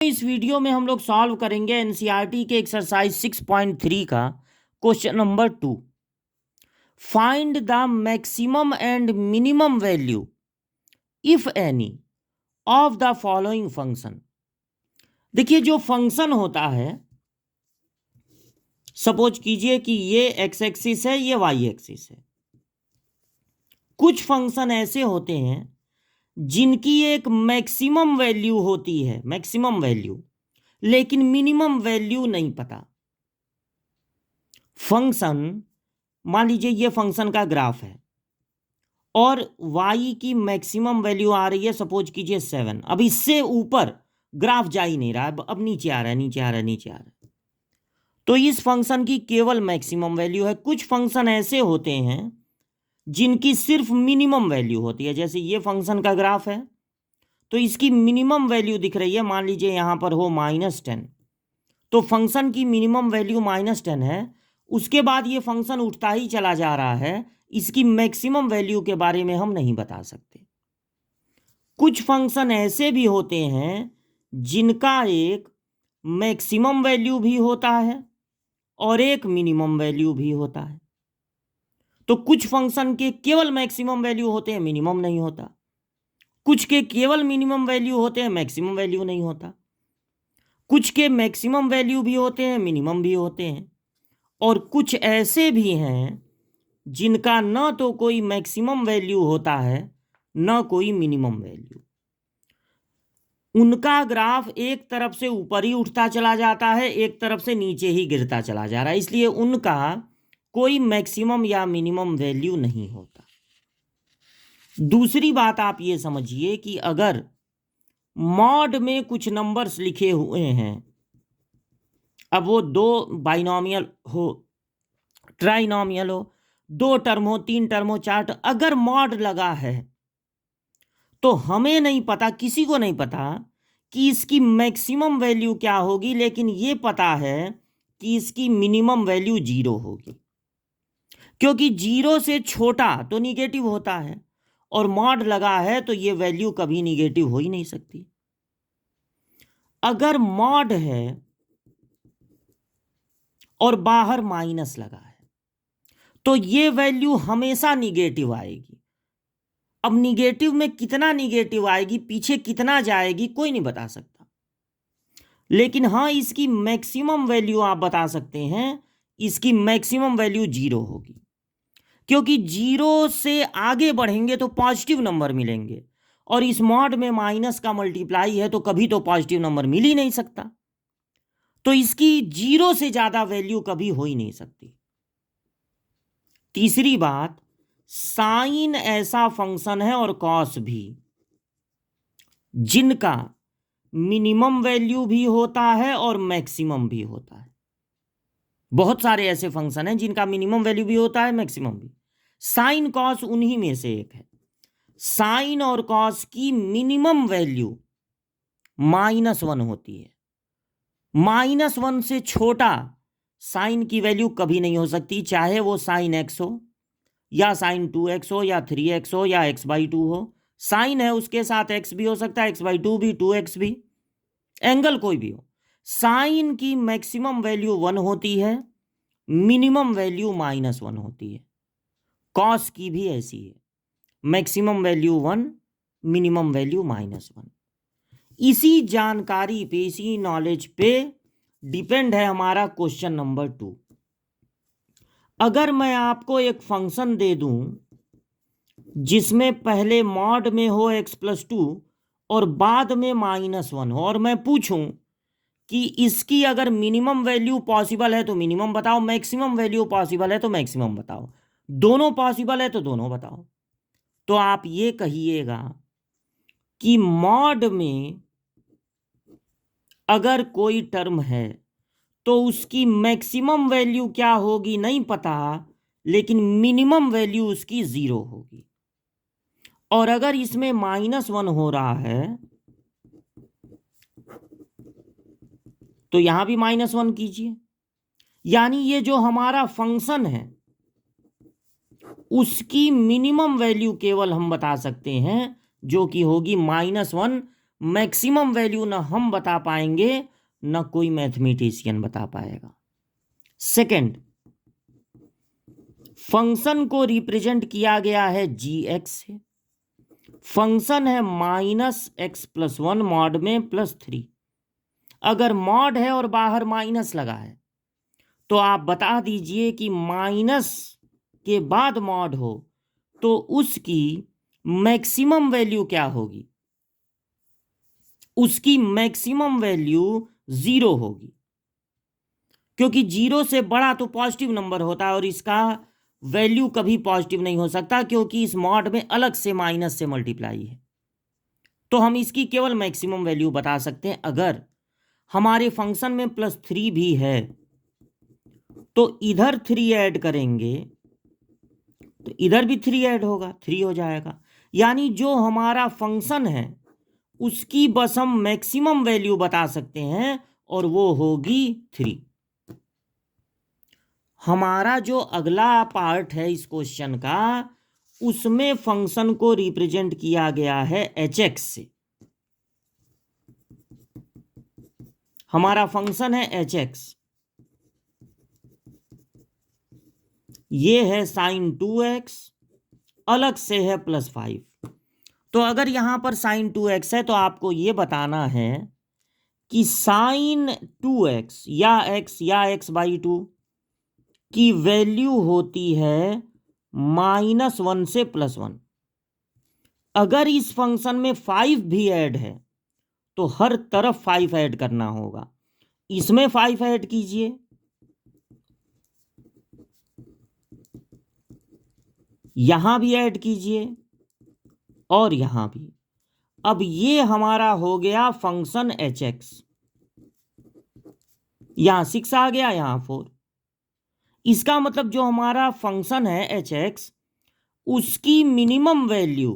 इस वीडियो में हम लोग सॉल्व करेंगे एनसीईआरटी के एक्सरसाइज 6.3 का question number 2। Find the maximum and minimum value if any of the following function. देखिए, जो फंक्शन होता है, सपोज कीजिए कि ये एक्स एक्सिस है, ये वाई एक्सिस है। कुछ फंक्शन ऐसे होते हैं जिनकी एक मैक्सिमम वैल्यू होती है, मैक्सिमम वैल्यू, लेकिन मिनिमम वैल्यू नहीं पता। फंक्शन, मान लीजिए ये फंक्शन का ग्राफ है और y की मैक्सिमम वैल्यू आ रही है, सपोज कीजिए 7। अब इससे ऊपर ग्राफ जा ही नहीं रहा है, अब नीचे आ रहा है, नीचे आ रहा है, नीचे आ रहा है। तो इस फंक्शन की केवल मैक्सिमम वैल्यू है। कुछ फंक्शन ऐसे होते हैं जिनकी सिर्फ मिनिमम वैल्यू होती है। जैसे ये फंक्शन का ग्राफ है तो इसकी मिनिमम वैल्यू दिख रही है, मान लीजिए यहां पर हो -10, तो फंक्शन की मिनिमम वैल्यू -10 है। उसके बाद ये फंक्शन उठता ही चला जा रहा है, इसकी मैक्सिमम वैल्यू के बारे में हम नहीं बता सकते। कुछ फंक्शन ऐसे भी होते हैं जिनका एक मैक्सिमम वैल्यू भी होता है और एक मिनिमम वैल्यू भी होता है। तो कुछ फंक्शन के केवल मैक्सिमम वैल्यू होते हैं, मिनिमम नहीं होता। कुछ के केवल मिनिमम वैल्यू होते हैं, मैक्सिमम वैल्यू नहीं होता। कुछ के मैक्सिमम वैल्यू भी होते हैं, मिनिमम भी होते हैं। और कुछ ऐसे भी हैं जिनका न तो कोई मैक्सिमम वैल्यू होता है न कोई मिनिमम वैल्यू। उनका ग्राफ एक तरफ से ऊपर ही उठता चला जाता है, एक तरफ से नीचे ही गिरता चला जा रहा है, इसलिए उनका कोई मैक्सिमम या मिनिमम वैल्यू नहीं होता। दूसरी बात आप ये समझिए कि अगर मॉड में कुछ नंबर्स लिखे हुए हैं, अब वो दो बाइनोमियल हो, ट्राइनोमियल हो, 2 टर्म हो, 3 टर्म हो, 4 टर्म, अगर मॉड लगा है तो हमें नहीं पता, किसी को नहीं पता कि इसकी मैक्सिमम वैल्यू क्या होगी, लेकिन ये पता है कि इसकी मिनिमम वैल्यू 0 होगी, क्योंकि 0 से छोटा तो निगेटिव होता है और मॉड लगा है तो ये वैल्यू कभी निगेटिव हो ही नहीं सकती। अगर मॉड है और बाहर माइनस लगा है तो ये वैल्यू हमेशा निगेटिव आएगी। अब निगेटिव में कितना निगेटिव आएगी, पीछे कितना जाएगी, कोई नहीं बता सकता। लेकिन हाँ, इसकी मैक्सिमम वैल्यू आप बता सकते हैं, इसकी मैक्सिमम वैल्यू 0 होगी, क्योंकि 0 से आगे बढ़ेंगे तो पॉजिटिव नंबर मिलेंगे और इस मॉड में माइनस का मल्टीप्लाई है तो कभी तो पॉजिटिव नंबर मिल ही नहीं सकता। तो इसकी 0 से ज्यादा वैल्यू कभी हो ही नहीं सकती। तीसरी बात, साइन ऐसा फंक्शन है और कॉस भी जिनका मिनिमम वैल्यू भी होता है और मैक्सिमम भी होता है। बहुत सारे ऐसे फंक्शन हैं जिनका मिनिमम वैल्यू भी होता है, मैक्सिमम भी। साइन कॉस उन्हीं में से एक है। साइन और कॉस की मिनिमम वैल्यू -1 होती है। -1 से छोटा साइन की वैल्यू कभी नहीं हो सकती, चाहे वो साइन x हो या साइन 2x हो या 3x हो या x/2 हो। साइन है, उसके साथ x भी हो सकता है, x/2 भी, 2x भी, एंगल कोई भी हो। साइन की मैक्सिमम वैल्यू 1 होती है, मिनिमम वैल्यू -1 होती है। कॉस की भी ऐसी है, मैक्सिमम वैल्यू 1, मिनिमम वैल्यू -1। इसी जानकारी पे, इसी नॉलेज पे डिपेंड है हमारा क्वेश्चन नंबर 2। अगर मैं आपको एक फंक्शन दे दूं जिसमें पहले मॉड में हो x+2 और बाद में -1 हो, और मैं पूछूं कि इसकी अगर मिनिमम वैल्यू पॉसिबल है तो मिनिमम बताओ, मैक्सिमम वैल्यू पॉसिबल है तो मैक्सिमम बताओ, दोनों पॉसिबल है तो दोनों बताओ, तो आप ये कहिएगा कि मॉड में अगर कोई टर्म है तो उसकी मैक्सिमम वैल्यू क्या होगी नहीं पता, लेकिन मिनिमम वैल्यू उसकी 0 होगी। और अगर इसमें -1 हो रहा है तो यहां भी -1 कीजिए, यानी ये जो हमारा फंक्शन है उसकी मिनिमम वैल्यू केवल हम बता सकते हैं, जो कि होगी -1 मैक्सिमम वैल्यू ना हम बता पाएंगे ना कोई मैथमेटिशियन बता पाएगा। सेकंड, फंक्शन को रिप्रेजेंट किया गया है जी एक्स से। फंक्शन है -x+1 मॉड में +3। अगर मॉड है और बाहर माइनस लगा है तो आप बता दीजिए कि माइनस के बाद मॉड हो तो उसकी मैक्सिमम वैल्यू क्या होगी? उसकी मैक्सिमम वैल्यू 0 होगी, क्योंकि 0 से बड़ा तो पॉजिटिव नंबर होता है और इसका वैल्यू कभी पॉजिटिव नहीं हो सकता, क्योंकि इस मॉड में अलग से माइनस से मल्टीप्लाई है। तो हम इसकी केवल मैक्सिमम वैल्यू बता सकते हैं। अगर हमारे फंक्शन में +3 भी है तो इधर 3 ऐड करेंगे तो इधर भी 3 ऐड होगा, 3 हो जाएगा। यानी जो हमारा फंक्शन है उसकी बस हम मैक्सिमम वैल्यू बता सकते हैं और वो होगी 3। हमारा जो अगला पार्ट है इस क्वेश्चन का, उसमें फंक्शन को रिप्रेजेंट किया गया है hx से। हमारा फंक्शन है hx, ये है sin 2x, अलग से है +5। तो अगर यहां पर sin 2x है तो आपको ये बताना है कि sin 2x या x/2 की वैल्यू होती है -1 से +1। अगर इस फंक्शन में 5 भी ऐड है तो हर तरफ 5 ऐड करना होगा। इसमें 5 ऐड कीजिए, यहां भी ऐड कीजिए और यहां भी। अब ये हमारा हो गया फंक्शन hx। यहां 6 आ गया, यहां 4। इसका मतलब जो हमारा फंक्शन है hx, उसकी मिनिमम वैल्यू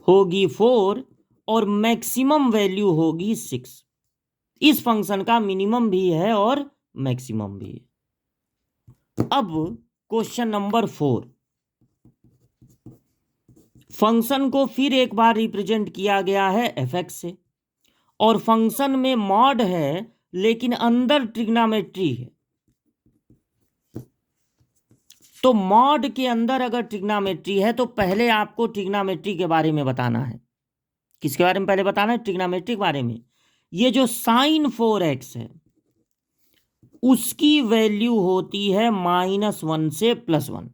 होगी 4 और मैक्सिमम वैल्यू होगी 6। इस फंक्शन का मिनिमम भी है और मैक्सिमम भी है। अब क्वेश्चन नंबर 4, फंक्शन को फिर एक बार रिप्रेजेंट किया गया है fx से और फंक्शन में मॉड है लेकिन अंदर ट्रिग्नोमेट्री है। तो मॉड के अंदर अगर ट्रिग्नोमेट्री है तो पहले आपको ट्रिग्नोमेट्री के बारे में बताना है। किसके बारे में पहले बताना है? ट्रिग्नोमेट्री के बारे में। ये जो sin 4x है उसकी वैल्यू होती है -1 से +1।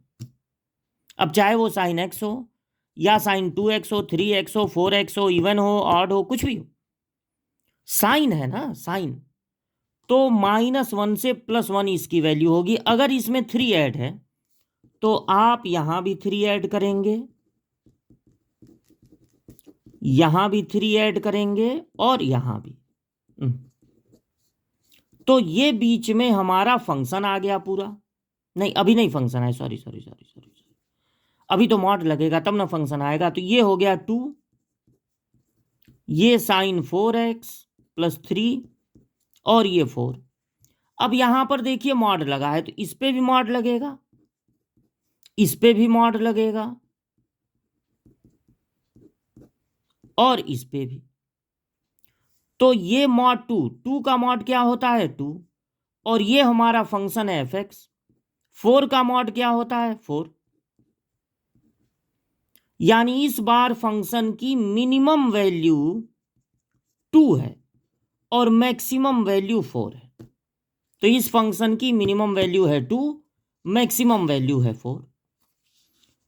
अब चाहे वो sin x हो या sin 2x हो, 3x हो, 4x हो, इवन हो, ऑड हो, कुछ भी हो, साइन है ना, साइन। तो -1 से +1 इसकी वैल्यू होगी। अगर इसमें 3 ऐड है तो आप यहां भी 3 ऐड करेंगे, यहां भी 3 ऐड करेंगे और यहां भी। तो ये बीच में हमारा फंक्शन आ गया पूरा। नहीं, अभी नहीं फंक्शन है, सॉरी सॉरी सॉरी सॉरी, अभी तो मॉड लगेगा तब ना फंक्शन आएगा। तो ये हो गया 2, ये sin 4x +3 और ये 4। अब यहां पर देखिए मॉड लगा है तो इस पे भी मॉड लगेगा, इस पे भी मॉड लगेगा और इस पे भी। तो ये मॉड 2 का मॉड क्या होता है? 2। और ये हमारा फंक्शन है fx, 4 का मॉड क्या होता है? 4। यानी इस बार फंक्शन की मिनिमम वैल्यू 2 है और मैक्सिमम वैल्यू 4 है। तो इस फंक्शन की मिनिमम वैल्यू है 2, मैक्सिमम वैल्यू है 4।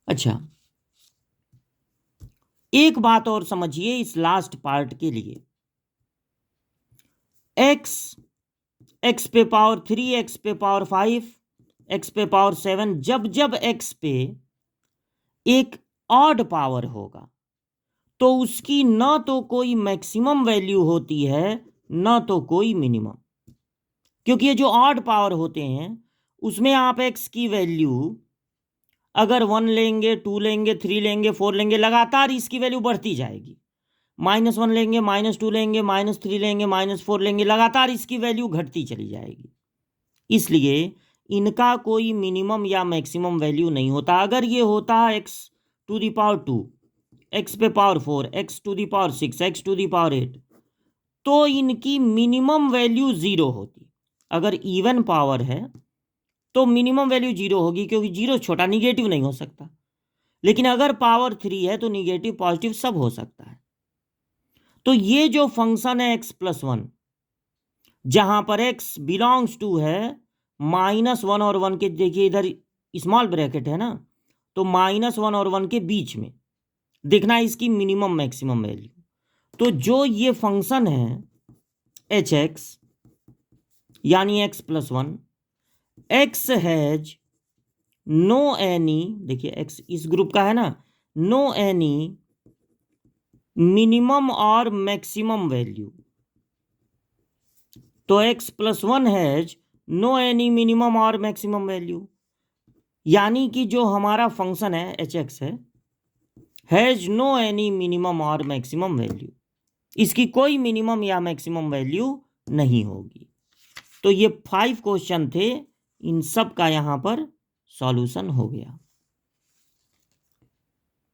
अच्छा, एक बात और समझिए इस लास्ट पार्ट के लिए। x पे पावर 3, x पे पावर 5, x पे पावर 7, जब जब x पे एक ऑड पावर होगा तो उसकी न तो कोई मैक्सिमम वैल्यू होती है न तो कोई मिनिमम। क्योंकि ये जो ऑड पावर होते हैं उसमें आप x की वैल्यू अगर 1 लेंगे, 2 लेंगे, 3 लेंगे, 4 लेंगे, लगातार इसकी वैल्यू बढ़ती जाएगी। -1 लेंगे, -2 लेंगे, -3 लेंगे, -4 लेंगे, लगातार इसकी वैल्यू घटती चली जाएगी। इसलिए इनका कोई मिनिमम या मैक्सिमम वैल्यू नहीं होता। अगर ये होता x⁴ एक्स पे power 4, x to the power 6, x to the power 8, तो इनकी मिनिमम वैल्यू 0 होती। अगर इवन पावर है तो मिनिमम वैल्यू 0 होगी, क्योंकि 0 छोटा निगेटिव नहीं हो सकता। लेकिन अगर पावर 3 है तो निगेटिव पॉजिटिव सब हो सकता है। तो ये जो फंक्शन है x+1, जहां पर x बिलोंग्स टू है -1 और 1 के, देखिए इधर स्मॉल ब्रैकेट है ना, तो -1 और 1 के बीच में देखना है इसकी मिनिमम मैक्सिमम वैल्यू। तो जो ये फंक्शन है hx यानी x+1, x has no any, देखिए x इस ग्रुप का है ना, नो एनी मिनिमम और मैक्सिमम वैल्यू। तो x+1 has no any minimum और मैक्सिमम वैल्यू, यानी कि जो हमारा फंक्शन है hx है, हैज नो एनी मिनिमम और मैक्सिमम वैल्यू, इसकी कोई मिनिमम या मैक्सिमम वैल्यू नहीं होगी। तो ये 5 क्वेश्चन थे, इन सब का यहां पर सॉल्यूशन हो गया।